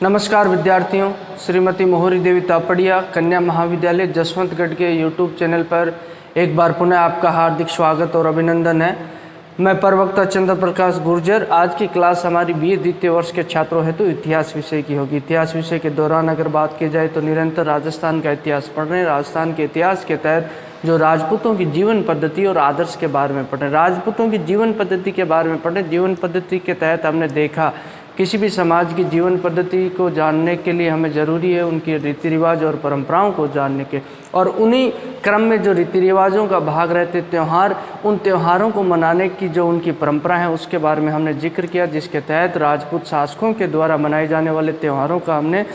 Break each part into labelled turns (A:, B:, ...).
A: नमस्कार विद्यार्थियों, श्रीमती मोहरी देवी तापड़िया कन्या महाविद्यालय जसवंतगढ़ के यूट्यूब चैनल पर एक बार पुनः आपका हार्दिक स्वागत और अभिनंदन है। मैं प्रवक्ता चंद्र प्रकाश गुर्जर। आज की क्लास हमारी बीए द्वितीय वर्ष के छात्रों हेतु इतिहास विषय की होगी। इतिहास विषय के दौरान अगर बात की जाए तो निरंतर राजस्थान का इतिहास पढ़ रहे हैं। राजस्थान के इतिहास के तहत जो राजपूतों की जीवन पद्धति और आदर्श के बारे में पढ़े, राजपूतों की जीवन पद्धति के बारे में पढ़े। जीवन पद्धति के तहत हमने देखा किसी भी समाज की जीवन पद्धति को जानने के लिए हमें ज़रूरी है उनके रीति रिवाज और परंपराओं को जानने के, और उन्हीं क्रम में जो रीति रिवाजों का भाग रहते त्यौहार, उन त्योहारों को मनाने की जो उनकी परंपरा है उसके बारे में हमने जिक्र किया, जिसके तहत राजपूत शासकों के द्वारा मनाए जाने वाले त्योहारों का हमने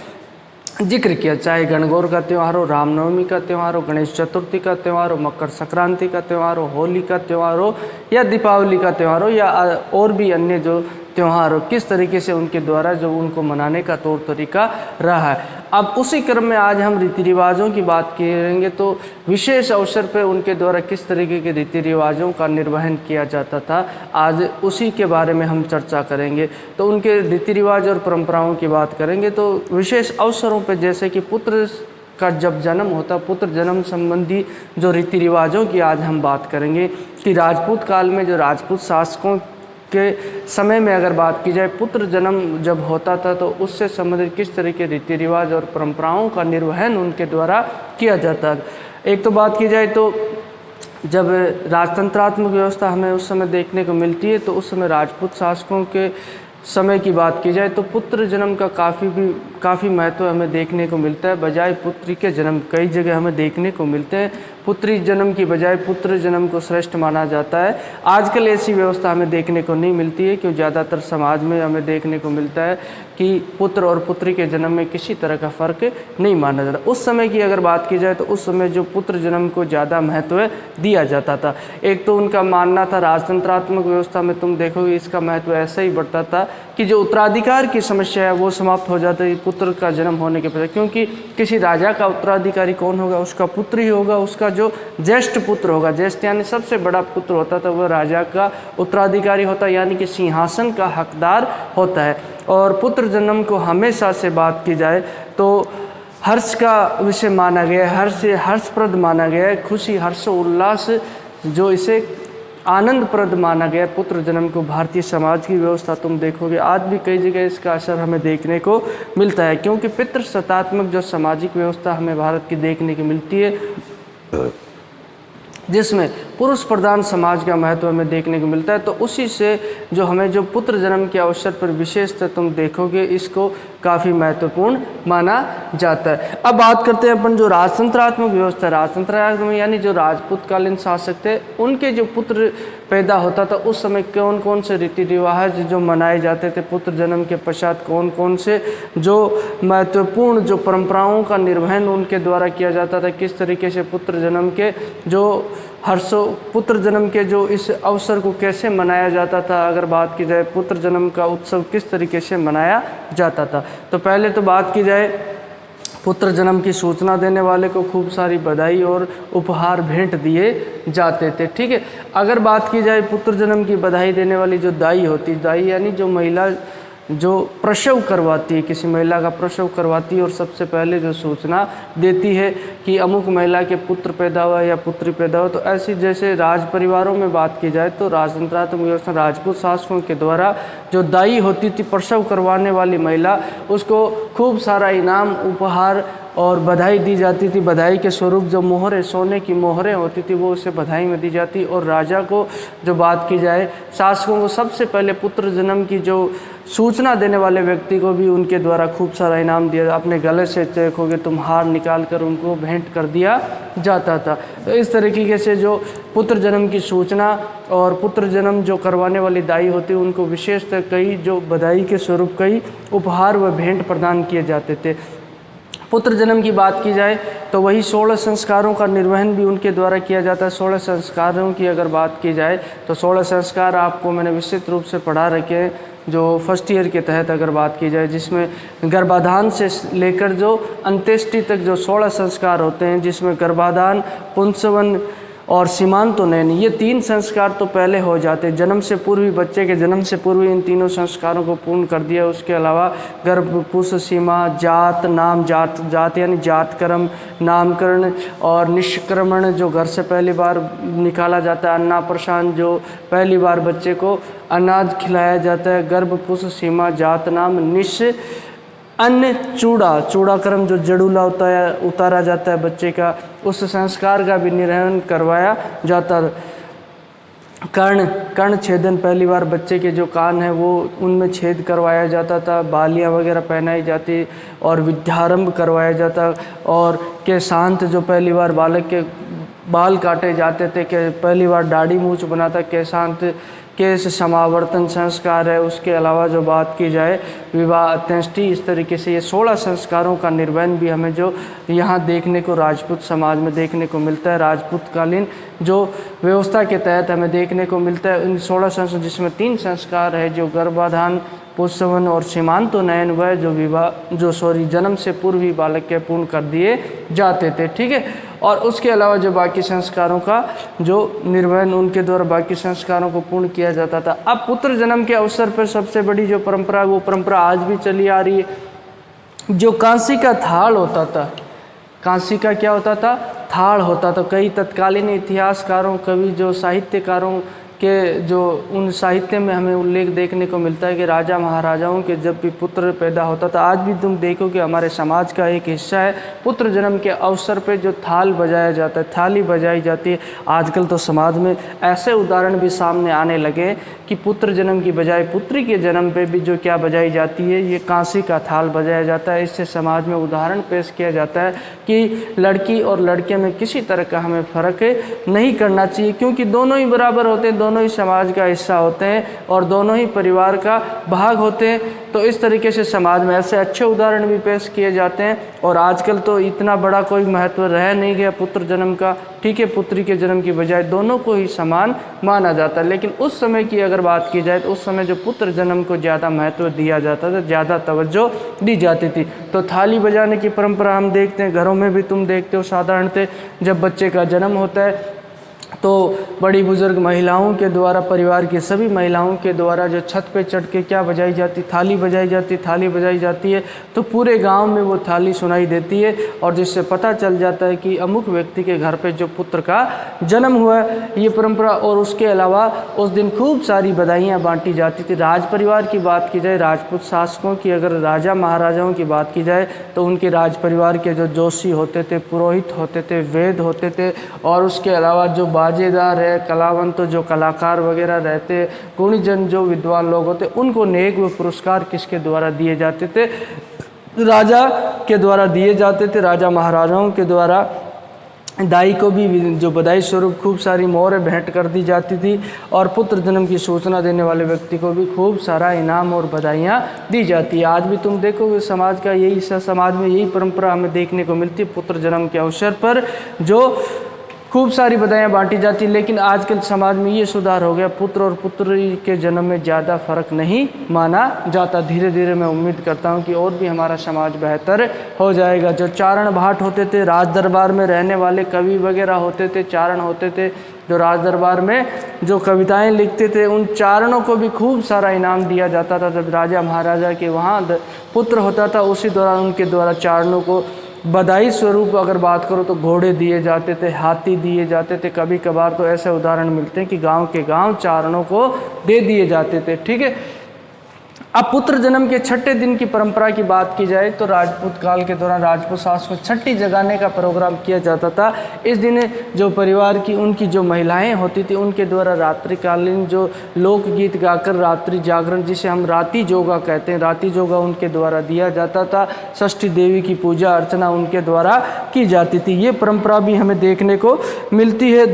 A: जिक्र किया। चाहे गणगौर का त्यौहार हो, रामनवमी का त्यौहार हो, गणेश चतुर्थी का त्यौहार हो, मकर संक्रांति का त्यौहार हो, होली का त्यौहार हो या दीपावली का त्यौहार हो या और भी अन्य जो त्यौहार हो, किस तरीके से उनके द्वारा जो उनको मनाने का तौर तरीका रहा है। अब उसी क्रम में आज हम रीति रिवाजों की बात करेंगे, तो विशेष अवसर पर उनके द्वारा किस तरीके के रीति रिवाजों का निर्वहन किया जाता था, आज उसी के बारे में हम चर्चा करेंगे। तो उनके रीति रिवाज और परंपराओं की बात करेंगे तो विशेष अवसरों पर जैसे कि पुत्र का जब जन्म होता, पुत्र जन्म संबंधी जो रीति रिवाजों की आज हम बात करेंगे कि राजपूत काल में जो राजपूत शासकों के समय में अगर बात की जाए पुत्र जन्म जब होता था तो उससे संबंधित किस तरह के रीति रिवाज और परंपराओं का निर्वहन उनके द्वारा किया जाता। एक तो बात की जाए तो जब राजतंत्रात्मक व्यवस्था हमें उस समय देखने को मिलती है, तो उस समय राजपूत शासकों के समय की बात की जाए तो पुत्र जन्म का काफ़ी महत्व हमें देखने को मिलता है। बजाय पुत्री के जन्म कई जगह हमें देखने को मिलते हैं, पुत्री जन्म की बजाय पुत्र जन्म को श्रेष्ठ माना जाता है। आजकल ऐसी व्यवस्था हमें देखने को नहीं मिलती है, क्योंकि ज़्यादातर समाज में हमें देखने को मिलता है कि पुत्र और पुत्री के जन्म में किसी तरह का फ़र्क नहीं माना जाता। उस समय की अगर बात की जाए तो उस समय जो पुत्र जन्म को ज़्यादा महत्व दिया जाता था। एक तो उनका मानना था, राजतंत्रात्मक व्यवस्था में तुम देखोगे इसका महत्व ऐसा ही बढ़ता था कि जो उत्तराधिकार की समस्या है वो समाप्त हो जाती है पुत्र का जन्म होने के पश्चात, क्योंकि किसी राजा का उत्तराधिकारी कौन होगा, उसका पुत्र ही होगा। उसका जो ज्येष्ठ पुत्र होगा, ज्येष्ठ यानी सबसे बड़ा पुत्र होता था, वह राजा का उत्तराधिकारी होता है, यानी कि सिंहासन का हकदार होता है। और पुत्र जन्म को हमेशा से बात की जाए तो हर्ष का विषय माना गया है, हर्षप्रद माना गया है, खुशी हर्षोल्लास जो इसे आनंदप्रद माना गया पुत्र जन्म को। भारतीय समाज की व्यवस्था तुम देखोगे आज भी कई जगह इसका असर हमें देखने को मिलता है, क्योंकि पितृसत्तात्मक जो सामाजिक व्यवस्था हमें भारत की देखने को मिलती है जिसमें पुरुष प्रधान समाज का महत्व हमें देखने को मिलता है, तो उसी से जो हमें जो पुत्र जन्म के अवसर पर विशेषतः तुम देखोगे इसको काफ़ी महत्वपूर्ण माना जाता है। अब बात करते हैं अपन जो राजतंत्रात्मक व्यवस्था, राजतंत्रात्मक यानी जो राजपूतकालीन शासक थे उनके जो पुत्र पैदा होता था उस समय कौन कौन से रीति रिवाज जो मनाए जाते थे, पुत्र जन्म के पश्चात कौन कौन से जो महत्वपूर्ण जो परंपराओं का निर्वहन उनके द्वारा किया जाता था, किस तरीके से पुत्र जन्म के जो पुत्र जन्म के जो इस अवसर को कैसे मनाया जाता था। अगर बात की जाए पुत्र जन्म का उत्सव किस तरीके से मनाया जाता था, तो पहले तो बात की जाए पुत्र जन्म की सूचना देने वाले को खूब सारी बधाई और उपहार भेंट दिए जाते थे। ठीक है, अगर बात की जाए पुत्र जन्म की बधाई देने वाली जो दाई होती, दाई यानी जो महिला जो प्रसव करवाती है, किसी महिला का प्रसव करवाती है और सबसे पहले जो सूचना देती है कि अमुक महिला के पुत्र पैदा हुआ या पुत्री पैदा हुआ। तो ऐसी जैसे राज परिवारों में बात की जाए तो राजतंत्रात्मक व्यवस्था राजपूत शासकों के द्वारा जो दाई होती थी प्रसव करवाने वाली महिला, उसको खूब सारा इनाम उपहार और बधाई दी जाती थी। बधाई के स्वरूप जो मोहरें, सोने की मोहरें होती थी वो उसे बधाई में दी जाती। और राजा को जो बात की जाए, शासकों को सबसे पहले पुत्र जन्म की जो सूचना देने वाले व्यक्ति को भी उनके द्वारा खूब सारा इनाम दिया। अपने गले से देखोगे तुम हार निकाल कर उनको भेंट कर दिया जाता था। तो इस तरीके से जो पुत्र जन्म की सूचना और पुत्र जन्म जो करवाने वाली दाई होती उनको विशेषतः कई जो बधाई के स्वरूप कई उपहार व भेंट प्रदान किए जाते थे। पुत्र जन्म की बात की जाए तो वही 16 संस्कारों का निर्वहन भी उनके द्वारा किया जाता है। 16 संस्कारों की अगर बात की जाए तो 16 संस्कार आपको मैंने विस्तृत रूप से पढ़ा रखे हैं जो फर्स्ट ईयर के तहत अगर बात की जाए, जिसमें गर्भाधान से लेकर जो अंत्येष्टि तक जो 16 संस्कार होते हैं, जिसमें गर्भाधान, पुंसवन और सीमांतोन्नयन, ये 3 संस्कार तो पहले हो जाते। जन्म से पूर्व ही, बच्चे के जन्म से पूर्व इन तीनों संस्कारों को पूर्ण कर दिया। उसके अलावा गर्भ, पुष्ट, सीमा, जात, नाम, जात यानी जातकर्म, नामकरण और निष्क्रमण जो घर से पहली बार निकाला जाता है, अन्नाप्रशान जो पहली बार बच्चे को अनाज खिलाया जाता है, गर्भ, पुष्ट, सीमा, जात, नाम, अन्न, चूड़ाक्रम जो जड़ूला होता है उतारा जाता है बच्चे का, उस संस्कार का भी निर्वहन करवाया जाता। कर्ण छेदन, पहली बार बच्चे के जो कान हैं वो उनमें छेद करवाया जाता था, बालियाँ वगैरह पहनाई जाती और विद्यारंभ करवाया जाता। और केशांत जो पहली बार बालक के बाल काटे जाते थे, कि पहली बार दाढ़ी मूंछ बनाता, केशांत केश समावर्तन संस्कार है। उसके अलावा जो बात की जाए विवाह, अंत्येष्टि, इस तरीके से ये 16 संस्कारों का निर्वहन भी हमें जो यहाँ देखने को राजपूत समाज में देखने को मिलता है, राजपूतकालीन जो व्यवस्था के तहत हमें देखने को मिलता है। इन 16 संस्कार जिसमें 3 संस्कार है, जो गर्भाधान, पुंसवन और सीमांतोन्नयन, वह जो जन्म से पूर्व ही बालक के पूर्ण कर दिए जाते थे। ठीक है। और उसके अलावा जो बाकी संस्कारों का जो निर्वहन उनके द्वारा बाकी संस्कारों को पूर्ण किया जाता था। अब पुत्र जन्म के अवसर पर सबसे बड़ी जो परंपरा, वो परंपरा आज भी चली आ रही है। जो कांसी का थाल होता था, कांसी का क्या होता था, थाल होता था। कई तत्कालीन इतिहासकारों, कवि जो साहित्यकारों के जो उन साहित्य में हमें उल्लेख देखने को मिलता है कि राजा महाराजाओं के जब भी पुत्र पैदा होता था, आज भी तुम देखो कि हमारे समाज का एक हिस्सा है, पुत्र जन्म के अवसर पे जो थाल बजाया जाता है, थाली बजाई जाती है। आजकल तो समाज में ऐसे उदाहरण भी सामने आने लगे कि पुत्र जन्म की बजाय पुत्री के जन्म पे भी जो क्या बजाई जाती है, ये कांसी का थाल बजाया जाता है। इससे समाज में उदाहरण पेश किया जाता है कि लड़की और लड़के में किसी तरह का हमें फ़र्क नहीं करना चाहिए, क्योंकि दोनों ही बराबर होते हैं, दोनों ही समाज का हिस्सा होते हैं और दोनों ही परिवार का भाग होते हैं। तो इस तरीके से समाज में ऐसे अच्छे उदाहरण भी पेश किए जाते हैं। और आजकल तो इतना बड़ा कोई महत्व रह नहीं गया पुत्र जन्म का। ठीक है, पुत्री के जन्म की बजाय दोनों को ही समान माना जाता है। लेकिन उस समय की अगर बात की जाए तो उस समय जो पुत्र जन्म को ज़्यादा महत्व दिया जाता था, ज़्यादा तवज्जो दी जाती थी। तो थाली बजाने की परंपरा हम देखते हैं, घरों में भी तुम देखते हो साधारणतः जब बच्चे का जन्म होता है तो बड़ी बुजुर्ग महिलाओं के द्वारा, परिवार की सभी महिलाओं के द्वारा जो छत पे चढ़ के क्या बजाई जाती, थाली बजाई जाती है। तो पूरे गांव में वो थाली सुनाई देती है और जिससे पता चल जाता है कि अमुक व्यक्ति के घर पे जो पुत्र का जन्म हुआ है, ये परंपरा। और उसके अलावा उस दिन खूब सारी बधाइयाँ बांटी जाती थी। राज परिवार की बात की जाए, राजपूत शासकों की, अगर राजा महाराजाओं की बात की जाए तो उनके राज परिवार के जो जोशी होते थे, पुरोहित होते थे, वेद होते थे, और उसके अलावा जो बाजेदार है, कलावंत जो कलाकार वगैरह रहते, गुणीजन जो विद्वान लोग होते, उनको नेक व पुरस्कार किसके द्वारा दिए जाते थे, राजा के द्वारा दिए जाते थे। राजा महाराजाओं के द्वारा दाई को भी जो बधाई स्वरूप खूब सारी मोहरें भेंट कर दी जाती थी और पुत्र जन्म की सूचना देने वाले व्यक्ति को भी खूब सारा इनाम और बधाइयाँ दी जाती है। आज भी तुम देखोगे समाज का यही समाज में यही परंपरा हमें देखने को मिलती है। पुत्र जन्म के अवसर पर जो खूब सारी बधाइयाँ बांटी जाती। लेकिन आजकल समाज में ये सुधार हो गया, पुत्र और पुत्री के जन्म में ज़्यादा फर्क नहीं माना जाता। धीरे धीरे मैं उम्मीद करता हूँ कि और भी हमारा समाज बेहतर हो जाएगा। जो चारण भाट होते थे, राज दरबार में रहने वाले कवि वगैरह होते थे, चारण होते थे, जो राज दरबार में जो कविताएं लिखते थे, उन चारणों को भी खूब सारा इनाम दिया जाता था। जब राजा महाराजा के वहाँ पुत्र होता था, उसी दौरान उनके द्वारा चारणों को बधाई स्वरूप अगर बात करो तो घोड़े दिए जाते थे, हाथी दिए जाते थे। कभी कभार तो ऐसे उदाहरण मिलते हैं कि गांव के गांव चारणों को दे दिए जाते थे। ठीक है। अब पुत्र जन्म के छठे दिन की परंपरा की बात की जाए तो राजपूत काल के दौरान राजपूत शासक को छठी जगाने का प्रोग्राम किया जाता था। इस दिन जो परिवार की उनकी जो महिलाएं होती थी, उनके द्वारा रात्रिकालीन जो लोकगीत गाकर रात्रि जागरण, जिसे हम राति जोगा कहते हैं, राति जोगा उनके द्वारा दिया जाता था। षष्ठी देवी की पूजा अर्चना उनके द्वारा की जाती थी। ये परंपरा भी हमें देखने को मिलती है।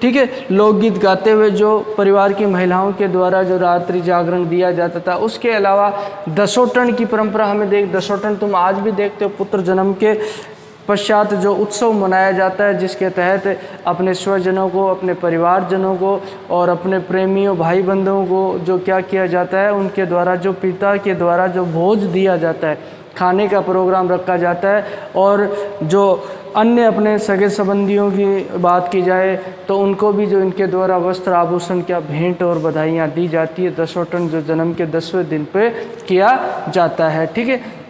A: ठीक है, लोकगीत गाते हुए जो परिवार की महिलाओं के द्वारा जो रात्रि जागरण दिया जाता था। उसके अलावा दशोटन की परंपरा हमें दशोटन तुम आज भी देखते हो। पुत्र जन्म के पश्चात जो उत्सव मनाया जाता है, जिसके तहत अपने स्वजनों को, अपने परिवारजनों को और अपने प्रेमियों, भाई बंधुओं को जो क्या किया जाता है, उनके द्वारा जो पिता के द्वारा जो भोज दिया जाता है, खाने का प्रोग्राम रखा जाता है। और जो अन्य अपने सगे संबंधियों की बात की जाए तो उनको भी जो इनके द्वारा वस्त्र आभूषण क्या भेंट और बधाइयाँ दी जाती है। दशोटन जो जन्म के 10वें दिन पे किया जाता है, ठीक है।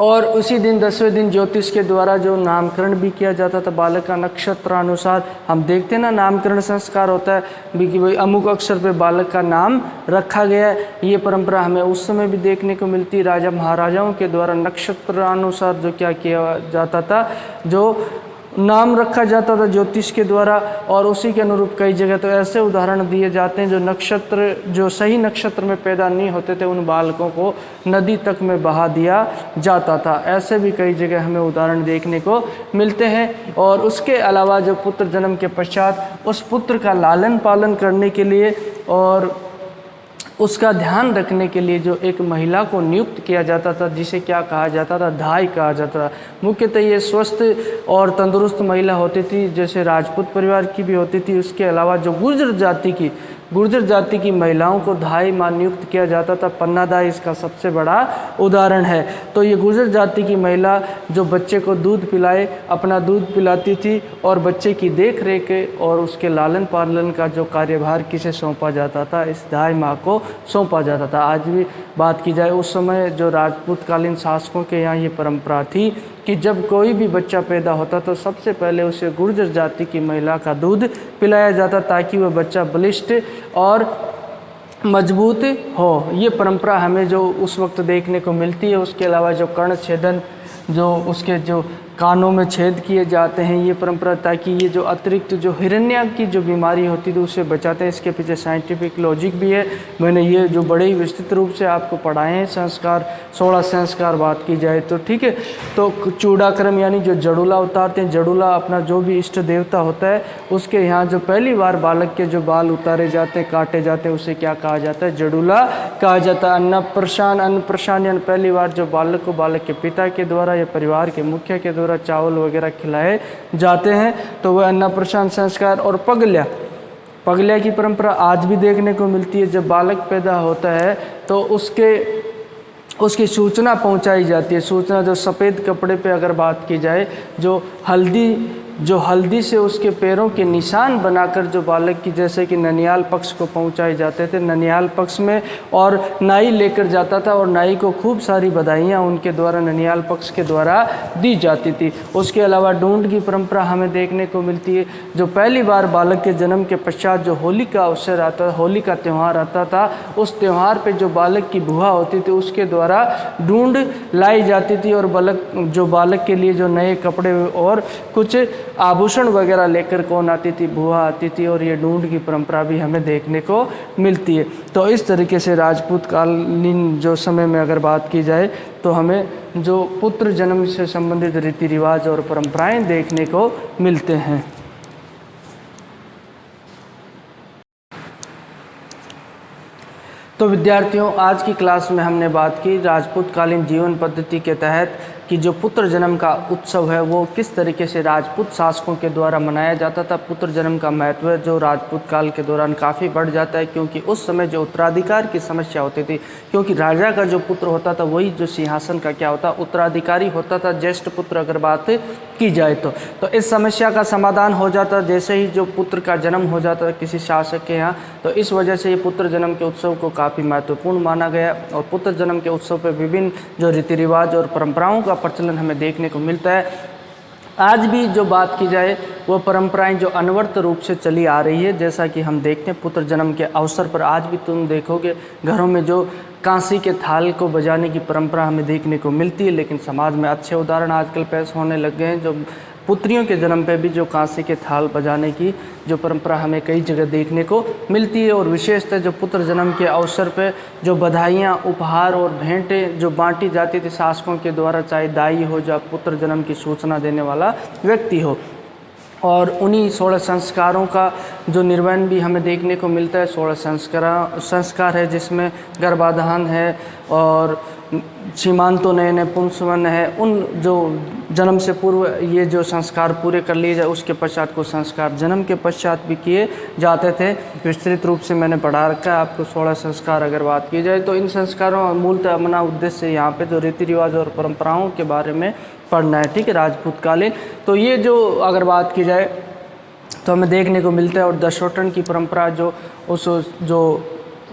A: और उसी दिन 10वें दिन ज्योतिष के द्वारा जो नामकरण भी किया जाता था बालक का नक्षत्रानुसार। हम देखते हैं ना, नामकरण संस्कार होता है कि भाई अमुक अक्षर पे बालक का नाम रखा गया है। ये परंपरा हमें उस समय भी देखने को मिलती। राजा महाराजाओं के द्वारा नक्षत्रानुसार जो क्या किया जाता था, जो नाम रखा जाता था ज्योतिष के द्वारा, और उसी के अनुरूप कई जगह तो ऐसे उदाहरण दिए जाते हैं जो नक्षत्र जो सही नक्षत्र में पैदा नहीं होते थे उन बालकों को नदी तक में बहा दिया जाता था। ऐसे भी कई जगह हमें उदाहरण देखने को मिलते हैं। और उसके अलावा जो पुत्र जन्म के पश्चात उस पुत्र का लालन पालन करने के लिए और उसका ध्यान रखने के लिए जो एक महिला को नियुक्त किया जाता था, जिसे क्या कहा जाता था, धाई कहा जाता था। मुख्यतः ये स्वस्थ और तंदुरुस्त महिला होती थी, जैसे राजपूत परिवार की भी होती थी। उसके अलावा जो गुर्जर जाति की महिलाओं को धाई मान नियुक्त किया जाता था। पन्नादाई इसका सबसे बड़ा उदाहरण है। तो ये गुर्जर जाति की महिला जो बच्चे को दूध पिलाए, अपना दूध पिलाती थी और बच्चे की देख रेख और उसके लालन पालन का जो कार्यभार किसे सौंपा जाता था, इस धाई माँ को सौंपा जाता था। आज भी बात की जाए, उस समय जो राजपूतकालीन शासकों के यहाँ ये परंपरा थी कि जब कोई भी बच्चा पैदा होता तो सबसे पहले उसे गुर्जर जाति की महिला का दूध पिलाया जाता ताकि वह बच्चा बलिष्ठ और मजबूत हो। ये परंपरा हमें जो उस वक्त देखने को मिलती है। उसके अलावा जो कर्ण छेदन, जो उसके जो कानों में छेद किए जाते हैं, ये परंपरा ताकि ये जो अतिरिक्त जो हिरण्या की जो बीमारी होती थी उससे बचाते हैं। इसके पीछे साइंटिफिक लॉजिक भी है। मैंने ये जो बड़े ही विस्तृत रूप से आपको पढ़ाए हैं संस्कार, 16 संस्कार बात की जाए तो, ठीक है। तो चूड़ाक्रम यानी जो जड़ूला उतारते हैं, जड़ूला अपना जो भी इष्ट देवता होता है उसके यहाँ जो पहली बार बालक के जो बाल उतारे जाते हैं, काटे जाते हैं, उसे क्या कहा जाता है, जड़ूला कहा जाता है। अन्नप्रशान यानी पहली बार जो बालक को बालक के पिता के द्वारा या परिवार के मुखिया के द्वारा चावल वगैरह खिलाए जाते हैं, तो वह अन्नप्रशान संस्कार। और पगल्या की परंपरा आज भी देखने को मिलती है। जब बालक पैदा होता है तो उसकी सूचना पहुंचाई जाती है। सूचना जो सफ़ेद कपड़े पे अगर बात की जाए, जो हल्दी से उसके पैरों के निशान बनाकर जो बालक की, जैसे कि ननियाल पक्ष को पहुंचाए जाते थे, ननियाल पक्ष में, और नाई लेकर जाता था और नाई को खूब सारी बधाइयाँ उनके द्वारा ननियाल पक्ष के द्वारा दी जाती थी। उसके अलावा ढूंढ की परंपरा हमें देखने को मिलती है। जो पहली बार बालक के जन्म के पश्चात जो होली का अवसर आता, होली का त्यौहार आता था, उस त्यौहार पर जो बालक की बुआ होती थी उसके द्वारा ढूंढ लाई जाती थी और बालक के लिए जो नए कपड़े और कुछ आभूषण वगैरह लेकर कौन आती थी, बुआ आती थी। और ये ढूंढ की परंपरा भी हमें देखने को मिलती है। तो इस तरीके से राजपूत कालीन जो समय में अगर बात की जाए तो हमें जो पुत्र जन्म से संबंधित रीति रिवाज और परंपराएं देखने को मिलते हैं। तो विद्यार्थियों, आज की क्लास में हमने बात की राजपूतकालीन जीवन पद्धति के तहत कि जो पुत्र जन्म का उत्सव है वो किस तरीके से राजपूत शासकों के द्वारा मनाया जाता था। पुत्र जन्म का महत्व जो राजपूत काल के दौरान काफ़ी बढ़ जाता है, क्योंकि उस समय जो उत्तराधिकार की समस्या होती थी, क्योंकि राजा का जो पुत्र होता था वही जो सिंहासन का क्या होता, उत्तराधिकारी होता था, ज्येष्ठ पुत्र अगर बात की जाए तो इस समस्या का समाधान हो जाता जैसे ही जो पुत्र का जन्म हो जाता किसी शासक के यहाँ। तो इस वजह से ये पुत्र जन्म के उत्सव को काफ़ी महत्वपूर्ण माना गया और पुत्र जन्म के उत्सव पर विभिन्न जो रीति रिवाज और परंपराओं का प्रचलन हमें देखने को मिलता है। आज भी जो बात की जाए वो परंपराएं जो अनवरत रूप से चली आ रही है, जैसा कि हम देखते हैं पुत्र जन्म के अवसर पर आज भी तुम देखोगे घरों में जो कांसी के थाल को बजाने की परंपरा हमें देखने को मिलती है। लेकिन समाज में अच्छे उदाहरण आजकल पेश होने लग गए हैं, जो पुत्रियों के जन्म पे भी जो कांसी के थाल बजाने की जो परंपरा हमें कई जगह देखने को मिलती है। और विशेषतः जो पुत्र जन्म के अवसर पे जो बधाइयाँ, उपहार और भेंटें जो बांटी जाती थी शासकों के द्वारा, चाहे दाई हो या पुत्र जन्म की सूचना देने वाला व्यक्ति हो, और उन्हीं 16 संस्कारों का जो निर्वहन भी हमें देखने को मिलता है। 16 संस्कार है, जिसमें गर्भाधान है और सीमांतोनयन है, पुंसवन है। उन जो जन्म से पूर्व ये जो संस्कार पूरे कर लिए जाए, उसके पश्चात को संस्कार जन्म के पश्चात भी किए जाते थे। विस्तृत रूप से मैंने पढ़ा रखा है आपको 16 संस्कार। अगर बात की जाए तो इन संस्कारों मूलतः अपना उद्देश्य यहाँ पे जो रीति रिवाज और परंपराओं के बारे में पढ़ना है, ठीक है, राजपूत कालीन। तो ये जो अगर बात की जाए तो हमें देखने को मिलता है। और दशोटन की परंपरा जो जो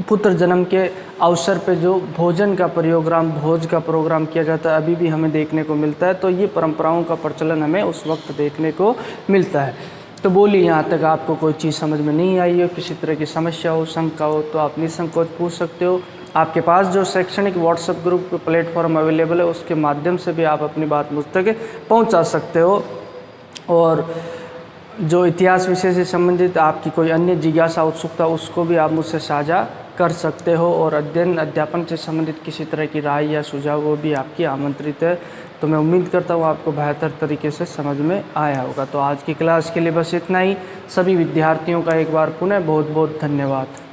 A: पुत्र जन्म के अवसर पे जो भोजन का भोज का प्रोग्राम किया जाता है, अभी भी हमें देखने को मिलता है। तो ये परंपराओं का प्रचलन हमें उस वक्त देखने को मिलता है। तो बोलिए, यहाँ तक आपको कोई चीज़ समझ में नहीं आई हो, किसी तरह की समस्या हो, शंका हो, तो आप निसंकोच पूछ सकते हो। आपके पास जो शैक्षणिक व्हाट्सएप ग्रुप प्लेटफॉर्म अवेलेबल है, उसके माध्यम से भी आप अपनी बात मुझ तक पहुँचा सकते हो। और जो इतिहास विषय से संबंधित आपकी कोई अन्य जिज्ञासा, उत्सुकता, उसको भी आप मुझसे साझा कर सकते हो। और अध्यापन से संबंधित किसी तरह की राय या सुझाव वो भी आपकी आमंत्रित है। तो मैं उम्मीद करता हूँ आपको बेहतर तरीके से समझ में आया होगा। तो आज की क्लास के लिए बस इतना ही। सभी विद्यार्थियों का एक बार पुनः बहुत बहुत धन्यवाद।